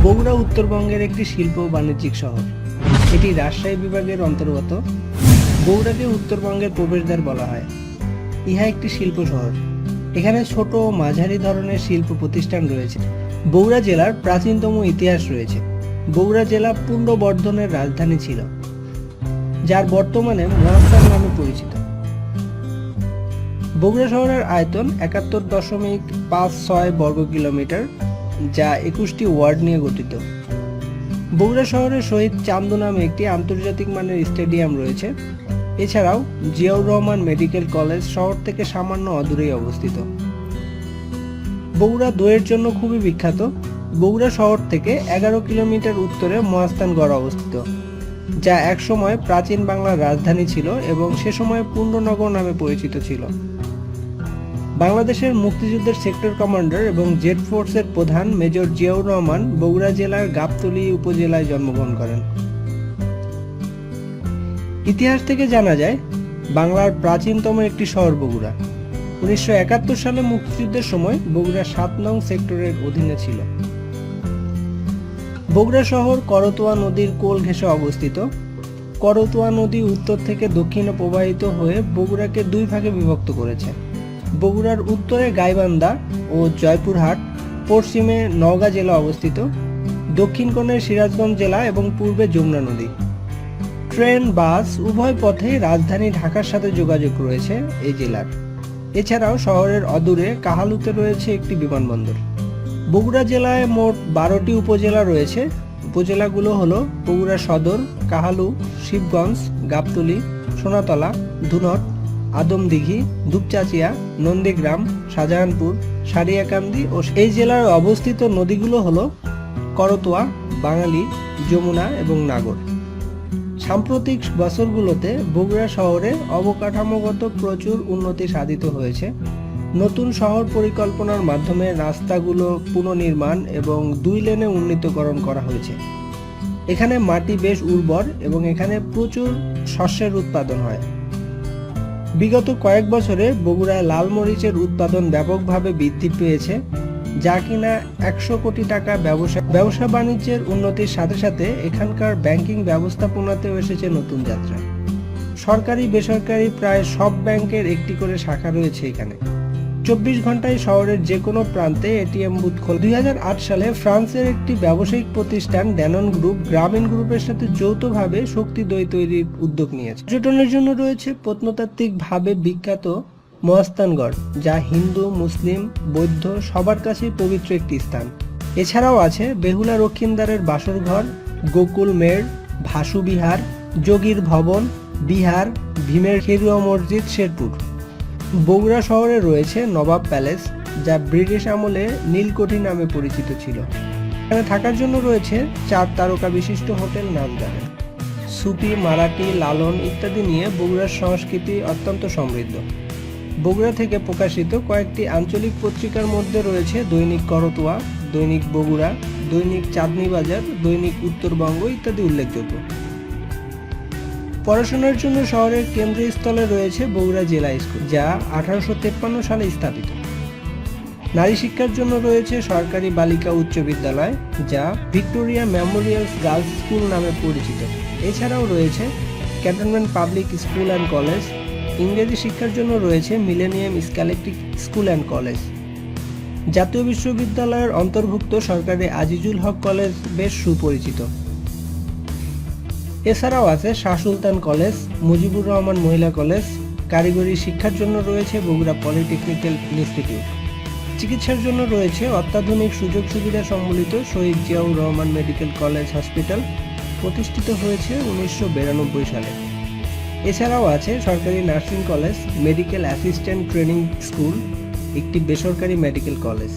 বগুড়া উত্তরবঙ্গের একটি শিল্প ও বাণিজ্যিক শহর। এটি রাজশাহী বিভাগের অন্তর্গত। বগুড়াকে উত্তরবঙ্গের প্রবেশদ্বার বলা হয়। ইহা একটি শিল্প শহর। এখানে ছোট ও মাঝারি ধরনের শিল্প প্রতিষ্ঠান রয়েছে। বগুড়া জেলার প্রাচীনতম ইতিহাস রয়েছে। বগুড়া জেলা পুণ্ড্রবর্ধনের রাজধানী ছিল, যার বর্তমানে মহাস্থান নামে পরিচিত। বগুড়া শহরের আয়তন ৭১.56 বর্গ কিলোমিটার, যা ২১টি ওয়ার্ড নিয়ে গঠিত। বগুড়া শহরে শহীদ চান্দু নামে একটি আন্তর্জাতিক মানের স্টেডিয়াম রয়েছে। এছাড়াও জিয়াউর রহমান মেডিকেল কলেজ শহর থেকে সামান্য অদূরেই অবস্থিত। বগুড়া দইয়ের জন্য খুবই বিখ্যাত। বগুড়া শহর থেকে ১১ কিলোমিটার উত্তরে মহাস্থানগড় অবস্থিত, যা একসময় প্রাচীন বাংলার রাজধানী ছিল এবং সে সময় পুণ্ড্রনগর নামে পরিচিত ছিল। বাংলাদেশের মুক্তিযুদ্ধের সেক্টর কমান্ডার এবং জেড ফোর্সের প্রধান মেজর জিয়াউর রহমান বগুড়া জেলার গাবতলী উপজেলায় জন্মগ্রহণ করেন। ইতিহাস থেকে জানা যায়, বাংলার প্রাচীনতম একটি শহর বগুড়া। ১৯৭১ সালে মুক্তিযুদ্ধের সময় বগুড়া ৭ নং সেক্টরের অধীনে ছিল। বগুড়া শহর করতোয়া নদীর কোল ঘেঁষে অবস্থিত। করতোয়া নদী উত্তর থেকে দক্ষিণে প্রবাহিত হয়ে বগুড়াকে দুই ভাগে বিভক্ত করেছে। বগুড়ার উত্তরে গাইবান্ধা ও জয়পুরহাট, পশ্চিমে নওগাঁ জেলা অবস্থিত, দক্ষিণ কোণে সিরাজগঞ্জ জেলা এবং পূর্বে যমুনা নদী। ট্রেন, বাস উভয় পথে রাজধানী ঢাকার সাথে যোগাযোগ রয়েছে এই জেলার। এছাড়াও শহরের অদূরে কাহালুতে রয়েছে একটি বিমানবন্দর। বগুড়া জেলায় মোট ১২টি উপজেলা রয়েছে। উপজেলাগুলো হলো বগুড়া সদর, কাহালু, শিবগঞ্জ, গাবতলী, সোনাতলা, ধুনট, আদমদিঘি, দুপচাচিয়া, নন্দীগ্রাম, শাহজাহানপুর, সারিয়াকান্দি ও এই জেলার অবস্থিত নদীগুলো হলো করতোয়া, বাঙালি, যমুনা এবং নাগর। সাম্প্রতিক বছরগুলোতে বগুড়া শহরে অবকাঠামোগত প্রচুর উন্নতি সাধিত হয়েছে। নতুন শহর পরিকল্পনার মাধ্যমে রাস্তাগুলো পুনর্নির্মাণ এবং ২ লেনে উন্নীতকরণ করা হয়েছে। এখানে মাটি বেশ উর্বর এবং এখানে প্রচুর শস্যের উৎপাদন হয়। বিগত কয়েক বছরে বগুড়ায় লাল মরিচের উৎপাদন ব্যাপকভাবে বৃদ্ধি পেয়েছে, যা কিনা ১০০ কোটি টাকা ব্যবসা বাণিজ্যের উন্নতির সাথে সাথে এখানকার ব্যাংকিং ব্যবস্থাপনাতেও এসেছে নতুন যাত্রা। সরকারি বেসরকারি প্রায় সব ব্যাংকের একটি করে শাখা রয়েছে এখানে। ২৪ ঘন্টায় শহরের যে কোনো প্রান্তে এটিএম বুথ খোলা। ২০০৮ সালে ফ্রান্সের একটি ব্যবসায়িক প্রতিষ্ঠান ড্যানন গ্রুপ গ্রামীণ গ্রুপের সাথে যৌথভাবে শক্তি দই তৈরির উদ্যোগ নিয়েছে। পর্যটনের জন্য রয়েছে প্রত্নতাত্ত্বিকভাবে বিখ্যাত মহাস্থানগড়, যা হিন্দু, মুসলিম, বৌদ্ধ সবার কাছেই পবিত্র একটি স্থান। এছাড়াও আছে বেহুলা রক্ষিন্দারের বাসরঘর, গোকুল মেড়, ভাসু বিহার, যোগীর ভবন, বিহার, ভীমের খেরুয়া মসজিদ, শেরপুর। বগুড়া শহরে রয়েছে নবাব প্যালেস, যা ব্রিটিশ আমলে নীলকুঠি নামে পরিচিত ছিল। এখানে থাকার জন্য রয়েছে ৪ তারকা বিশিষ্ট হোটেল, নাচ গার্ডেন। সুফি, মারাঠি, লালন ইত্যাদি নিয়ে বগুড়ার সংস্কৃতি অত্যন্ত সমৃদ্ধ। বগুড়া থেকে প্রকাশিত কয়েকটি আঞ্চলিক পত্রিকার মধ্যে রয়েছে দৈনিক করতোয়া, দৈনিক বগুড়া, দৈনিক চাঁদনী বাজার, দৈনিক উত্তরবঙ্গ ইত্যাদি উল্লেখযোগ্য। পড়াশোনার জন্য শহরের কেন্দ্রস্থলে রয়েছে বগুড়া জেলা স্কুল, যা ১৮৫৩ সালে স্থাপিত। নারী শিক্ষার জন্য রয়েছে সরকারি বালিকা উচ্চ বিদ্যালয়, যা ভিক্টোরিয়া মেমোরিয়াল গার্লস স্কুল নামে পরিচিত। এছাড়াও রয়েছে cantonment public school and college. ইংরেজি শিক্ষার জন্য রয়েছে millennium scholastic school and college. জাতীয় বিশ্ববিদ্যালয়ের অন্তর্ভুক্ত সরকারি আজিজুল হক কলেজ বেশ সুপরিচিত। এছাড়াও আছে শাহ সুলতান কলেজ, মুজিবুর রহমান মহিলা কলেজ। কারিগরি শিক্ষার জন্য রয়েছে বগুড়া পলিটেকনিক্যাল ইনস্টিটিউট। চিকিৎসার জন্য রয়েছে অত্যাধুনিক সুযোগ সুবিধা সম্বলিত Shaheed Ziaur Rahman medical college hospital, প্রতিষ্ঠিত হয়েছে ১৯৯২ সালে। এছাড়াও আছে সরকারি nursing college, medical assistant training school, একটি বেসরকারি মেডিকেল কলেজ।